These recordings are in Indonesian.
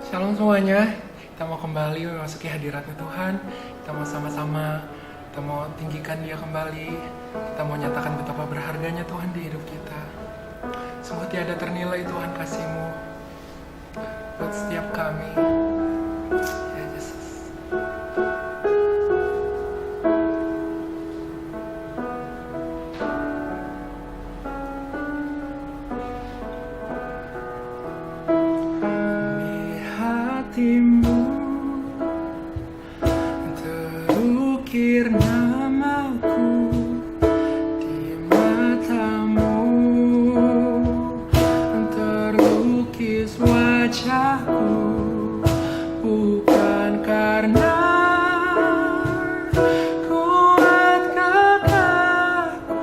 Shalom semuanya, kita mau kembali memasuki hadiratnya Tuhan. Kita mau sama-sama, kita mau tinggikan Dia kembali. Kita mau nyatakan betapa berharganya Tuhan di hidup kita. Sungguh tiada ternilai Tuhan kasih-Mu buat setiap kami. Ya Yesus. Di hatimu terukir namaku, di matamu terlukis wajahku, bukan karena kuat gagahku,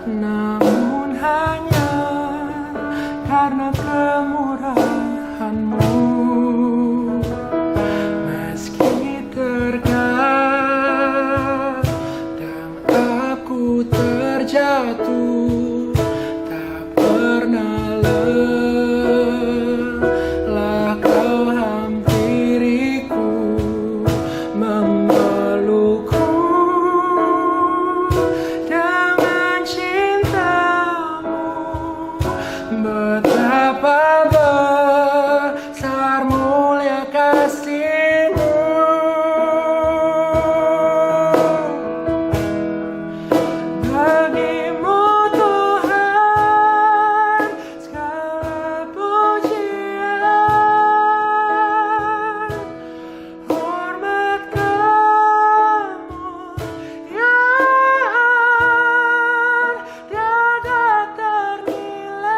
namun hanya karena kemurahan-Mu. Meski terkadang aku terjatuh, tak pernah lelah Kau hampiriku, memelukku dengan cinta-Mu. Betapa besar mulia kasih-Mu. Bagi-Mu Tuhan segala pujian, hormat kemuliaan tiada ternilai.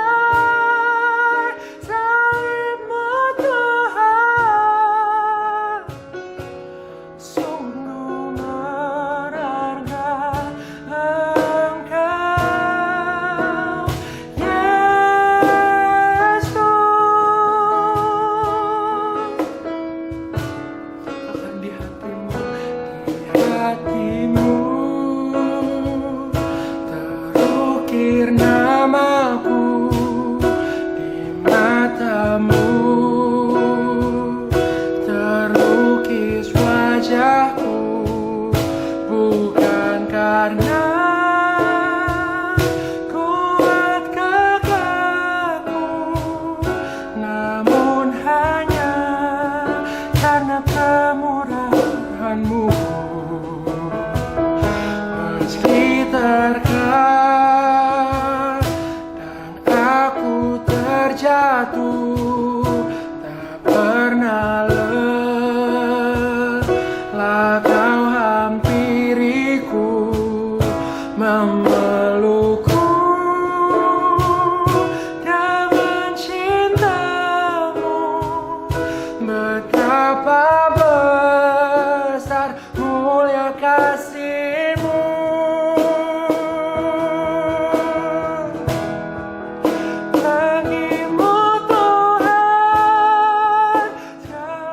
Salib-Mu Tuhan sungguh berharga. Engkau Yesus, di hatimu terukir namaku, di matamu terlukis wajahku, bukan karena kuat gagahku, namun hanya karena kemurahan-Mu. Meski terkadang aku terjatuh, tak pernah lelah Kau hampiriku, memelukku dengan cinta-Mu. Betapa besar mulia kasih-Mu. Bagi-Mu Tuhan segala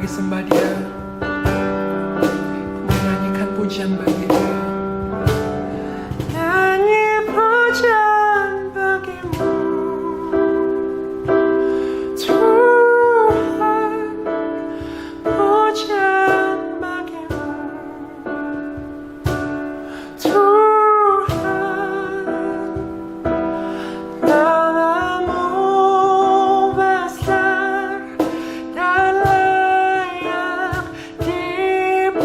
sembah Dia, menyanyikan pujian bagi Dia. Nyanyi pujian bagimu, Tuhan, pujian bagimu, Tuhan, namamu besar dan layak dipuji.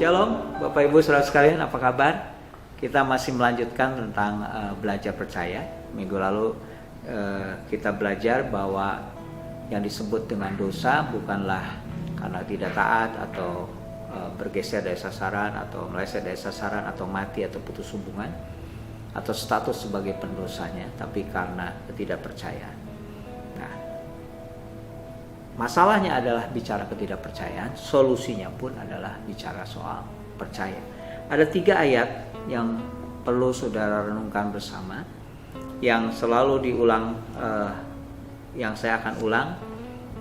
Shalom Bapak Ibu Saudara sekalian, apa kabar? Kita masih melanjutkan tentang belajar percaya. Minggu lalu kita belajar bahwa yang disebut dengan dosa bukanlah karena tidak taat atau bergeser dari sasaran atau meleset dari sasaran atau mati atau putus hubungan atau status sebagai pendosanya, tapi karena ketidakpercayaan. Nah, masalahnya adalah bicara ketidakpercayaan, solusinya pun adalah bicara soal percaya. Ada 3 ayat yang perlu saudara renungkan bersama, yang selalu diulang, yang saya akan ulang,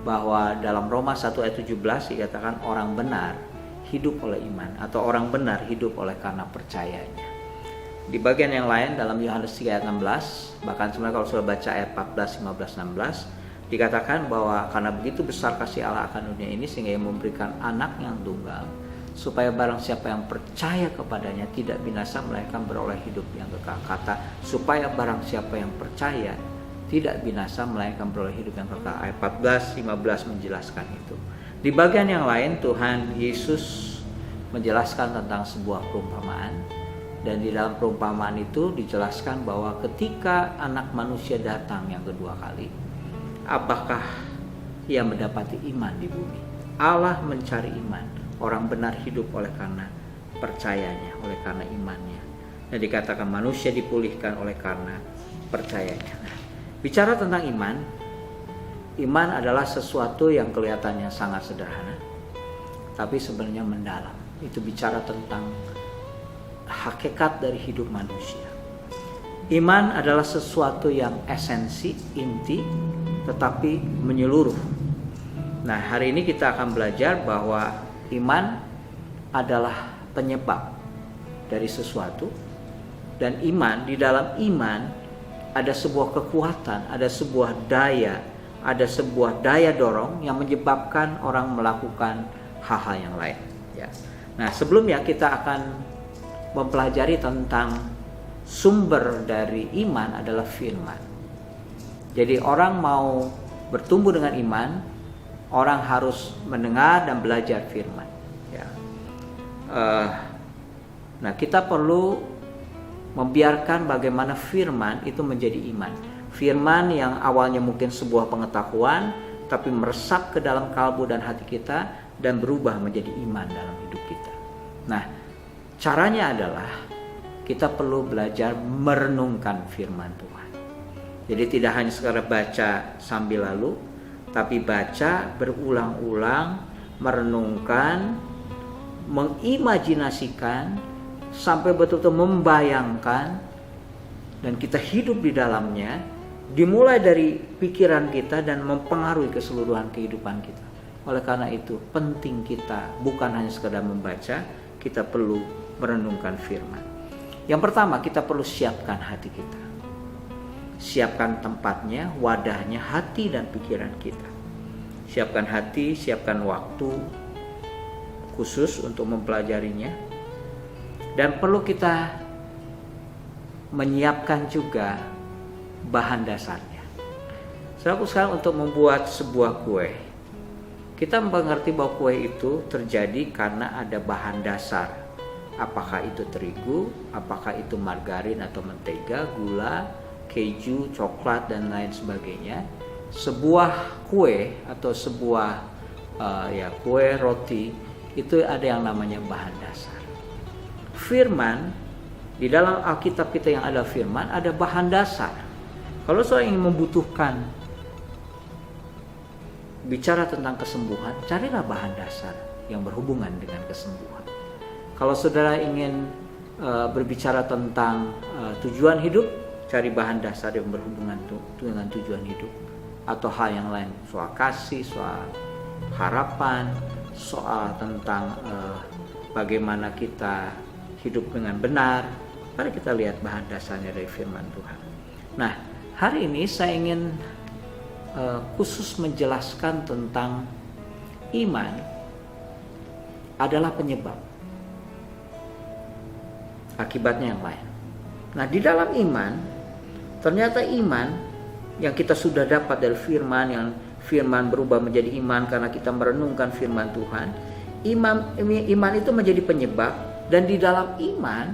bahwa dalam Roma 1 ayat 17 dikatakan orang benar hidup oleh iman, atau orang benar hidup oleh karena percayanya. Di bagian yang lain dalam Yohanes 3 ayat 16, bahkan sebenarnya kalau sudah baca ayat 14, 15, 16, dikatakan bahwa karena begitu besar kasih Allah akan dunia ini sehingga Ia memberikan anak yang tunggal, supaya barang siapa yang percaya kepadanya tidak binasa melainkan beroleh hidup yang kekal. Kata supaya barang siapa yang percaya tidak binasa melainkan beroleh hidup yang kekal. Ayat 14, 15 menjelaskan itu. Di bagian yang lain Tuhan Yesus menjelaskan tentang sebuah perumpamaan, dan di dalam perumpamaan itu dijelaskan bahwa ketika anak manusia datang yang kedua kali, apakah ia mendapati iman di bumi? Allah mencari iman. Orang benar hidup oleh karena percayanya, oleh karena imannya. Dan dikatakan manusia dipulihkan oleh karena percayanya. Nah, bicara tentang iman, iman adalah sesuatu yang kelihatannya sangat sederhana, tapi sebenarnya mendalam. Itu bicara tentang hakikat dari hidup manusia. Iman adalah sesuatu yang esensi, inti, tetapi menyeluruh. Nah, hari ini kita akan belajar bahwa iman adalah penyebab dari sesuatu, dan iman, di dalam iman ada sebuah kekuatan, ada sebuah daya dorong yang menyebabkan orang melakukan hal-hal yang lain. Ya. Nah, sebelumnya kita akan mempelajari tentang sumber dari iman adalah firman. Jadi orang mau bertumbuh dengan iman, orang harus mendengar dan belajar firman. Ya. Nah, kita perlu membiarkan bagaimana firman itu menjadi iman. Firman yang awalnya mungkin sebuah pengetahuan, tapi meresap ke dalam kalbu dan hati kita dan berubah menjadi iman dalam hidup kita. Nah, caranya adalah kita perlu belajar merenungkan firman Tuhan. Jadi tidak hanya sekedar baca sambil lalu, tapi baca berulang-ulang, merenungkan, mengimajinasikan, sampai betul-betul membayangkan, dan kita hidup di dalamnya, dimulai dari pikiran kita dan mempengaruhi keseluruhan kehidupan kita. Oleh karena itu penting kita bukan hanya sekedar membaca, kita perlu merenungkan firman. Yang pertama, kita perlu siapkan hati kita. Siapkan tempatnya, wadahnya, hati dan pikiran kita. Siapkan hati, siapkan waktu khusus untuk mempelajarinya. Dan perlu kita menyiapkan juga bahan dasarnya. Saudaraku sekalian, untuk membuat sebuah kue, kita mengerti bahwa kue itu terjadi karena ada bahan dasar. Apakah itu terigu, apakah itu margarin atau mentega, gula, keju, coklat dan lain sebagainya. Sebuah kue atau sebuah kue roti itu ada yang namanya bahan dasar. Firman, di dalam Alkitab kita yang ada firman, ada bahan dasar. Kalau saudara ingin membutuhkan bicara tentang kesembuhan, carilah bahan dasar yang berhubungan dengan kesembuhan. Kalau saudara ingin berbicara tentang tujuan hidup, cari bahan dasar yang berhubungan dengan tujuan hidup. Atau hal yang lain, soal kasih, soal harapan, soal tentang bagaimana kita hidup dengan benar. Mari kita lihat bahan dasarnya dari firman Tuhan. Nah, hari ini saya ingin khusus menjelaskan tentang iman adalah penyebab. Akibatnya yang lain. Nah, di dalam iman, ternyata iman yang kita sudah dapat dari firman, yang firman berubah menjadi iman karena kita merenungkan firman Tuhan, iman itu menjadi penyebab, dan di dalam iman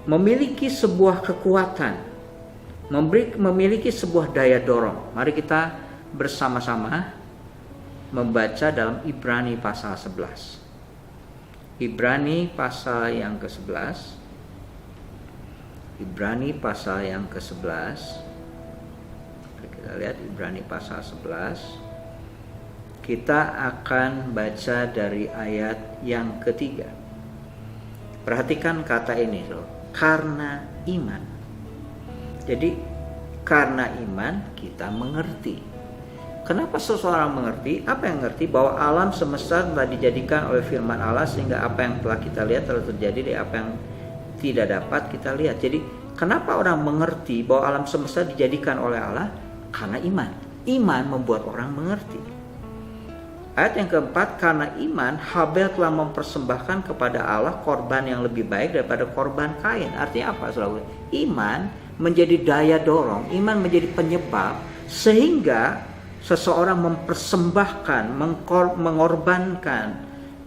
memiliki sebuah kekuatan, memiliki sebuah daya dorong. Mari kita bersama-sama membaca dalam Ibrani pasal 11. Ibrani pasal yang ke-11. Ibrani pasal yang ke-11. Kita lihat Ibrani pasal 11. Kita akan baca dari ayat yang ketiga. Perhatikan kata ini, karena iman. Jadi karena iman kita mengerti. Kenapa seseorang mengerti? Apa yang mengerti? Bahwa alam semesta telah dijadikan oleh firman Allah, sehingga apa yang telah kita lihat telah terjadi dari apa yang tidak dapat kita lihat. Jadi kenapa orang mengerti bahwa alam semesta dijadikan oleh Allah? Karena iman. Iman membuat orang mengerti. Ayat yang keempat, karena iman Habel telah mempersembahkan kepada Allah korban yang lebih baik daripada korban Kain. Artinya apa, saudara? Iman menjadi daya dorong, iman menjadi penyebab sehingga seseorang mempersembahkan, mengorbankan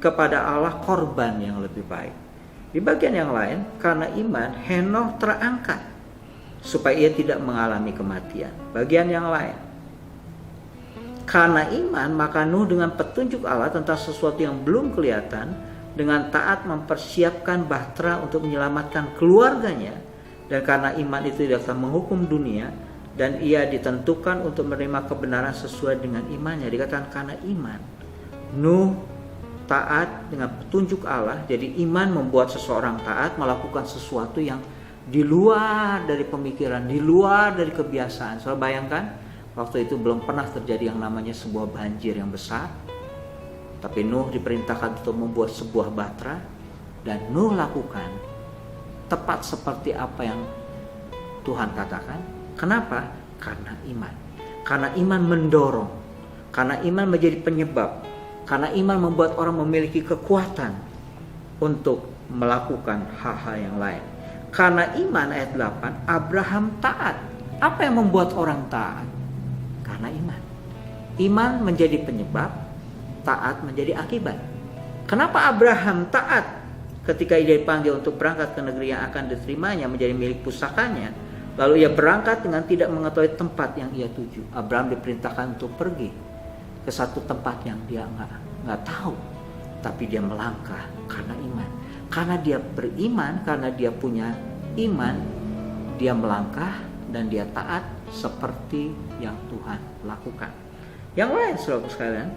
kepada Allah korban yang lebih baik. Di bagian yang lain, karena iman Henokh terangkat supaya ia tidak mengalami kematian. Bagian yang lain, karena iman maka Nuh dengan petunjuk Allah tentang sesuatu yang belum kelihatan, dengan taat mempersiapkan bahtera untuk menyelamatkan keluarganya. Dan karena iman itu tidak akan menghukum dunia, dan ia ditentukan untuk menerima kebenaran sesuai dengan imannya. Dikatakan karena iman Nuh taat dengan petunjuk Allah. Jadi iman membuat seseorang taat melakukan sesuatu yang di luar dari pemikiran, di luar dari kebiasaan. Soalnya bayangkan, waktu itu belum pernah terjadi yang namanya sebuah banjir yang besar. Tapi Nuh diperintahkan untuk membuat sebuah bahtera, dan Nuh lakukan tepat seperti apa yang Tuhan katakan. Kenapa? Karena iman. Karena iman mendorong. Karena iman menjadi penyebab. Karena iman membuat orang memiliki kekuatan untuk melakukan hal-hal yang lain. Karena iman, ayat 8, Abraham taat. Apa yang membuat orang taat? Karena iman. Iman menjadi penyebab, taat menjadi akibat. Kenapa Abraham taat ketika ia dipanggil untuk berangkat ke negeri yang akan diterimanya menjadi milik pusakanya? Lalu ia berangkat dengan tidak mengetahui tempat yang ia tuju. Abraham diperintahkan untuk pergi ke satu tempat yang dia nggak tahu, tapi dia melangkah karena iman. Karena dia beriman, karena dia punya iman, dia melangkah dan dia taat seperti yang Tuhan lakukan. Yang lain, saudara sekalian,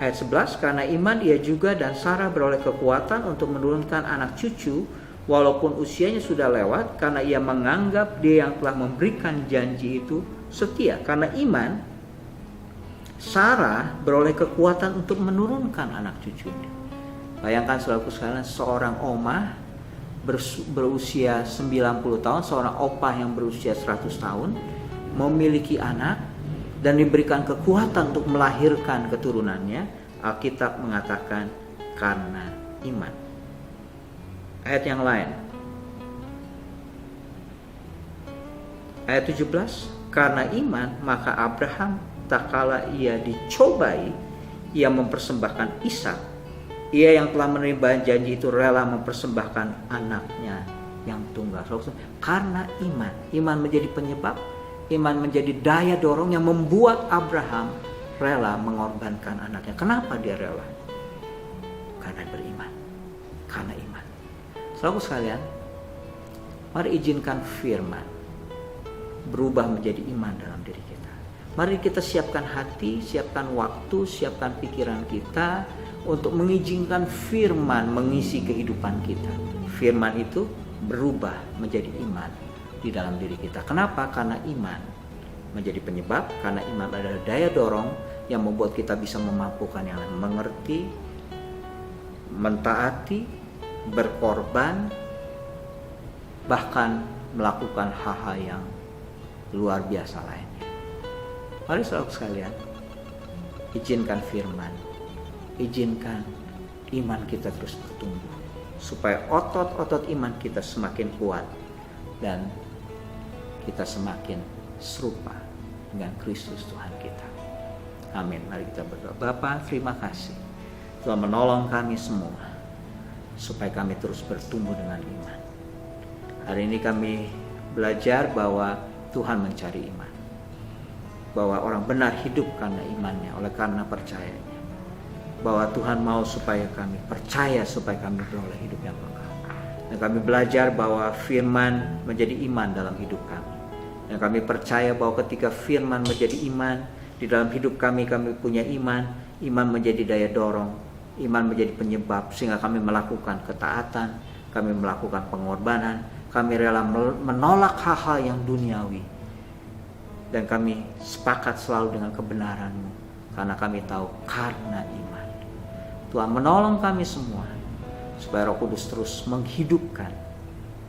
ayat 11, karena iman ia juga dan Sarah beroleh kekuatan untuk menurunkan anak cucu walaupun usianya sudah lewat, karena ia menganggap dia yang telah memberikan janji itu setia. Karena iman Sarah beroleh kekuatan untuk menurunkan anak cucunya. Bayangkan saudaraku sekalian, seorang omah berusia 90 tahun, seorang opah yang berusia 100 tahun memiliki anak dan diberikan kekuatan untuk melahirkan keturunannya. Alkitab mengatakan karena iman. Ayat yang lain, ayat 17, karena iman maka Abraham tak kala ia dicobai, ia mempersembahkan Ishak. Ia yang telah menerima janji itu rela mempersembahkan anaknya yang tunggal. Karena iman, iman menjadi penyebab, iman menjadi daya dorong yang membuat Abraham rela mengorbankan anaknya. Kenapa dia rela? Karena beriman, karena iman. Saudaraku sekalian, mari izinkan firman berubah menjadi iman dalam diri kita. Mari kita siapkan hati, siapkan waktu, siapkan pikiran kita untuk mengizinkan firman mengisi kehidupan kita. Firman itu berubah menjadi iman di dalam diri kita. Kenapa? Karena iman menjadi penyebab, karena iman adalah daya dorong yang membuat kita bisa memampukan yang lain, mengerti, mentaati, berkorban, bahkan melakukan hal-hal yang luar biasa lainnya. Mari saudara sekalian, izinkan firman, izinkan iman kita terus bertumbuh, supaya otot-otot iman kita semakin kuat dan kita semakin serupa dengan Kristus Tuhan kita. Amin. Mari kita berdoa. Bapa, terima kasih Tuhan menolong kami semua supaya kami terus bertumbuh dengan iman. Hari ini kami belajar bahwa Tuhan mencari iman, bahwa orang benar hidup karena imannya, oleh karena percayanya, bahwa Tuhan mau supaya kami percaya supaya kami beroleh hidup yang kekal. Dan kami belajar bahwa firman menjadi iman dalam hidup kami. Dan kami percaya bahwa ketika firman menjadi iman di dalam hidup kami, kami punya iman. Iman menjadi daya dorong, iman menjadi penyebab sehingga kami melakukan ketaatan, kami melakukan pengorbanan, kami rela menolak hal-hal yang duniawi. Dan kami sepakat selalu dengan kebenaran-Mu karena kami tahu karena iman. Tuhan menolong kami semua supaya Roh Kudus terus menghidupkan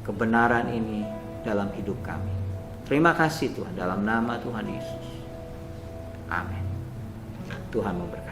kebenaran ini dalam hidup kami. Terima kasih Tuhan, dalam nama Tuhan Yesus. Amin. Tuhan memberkati.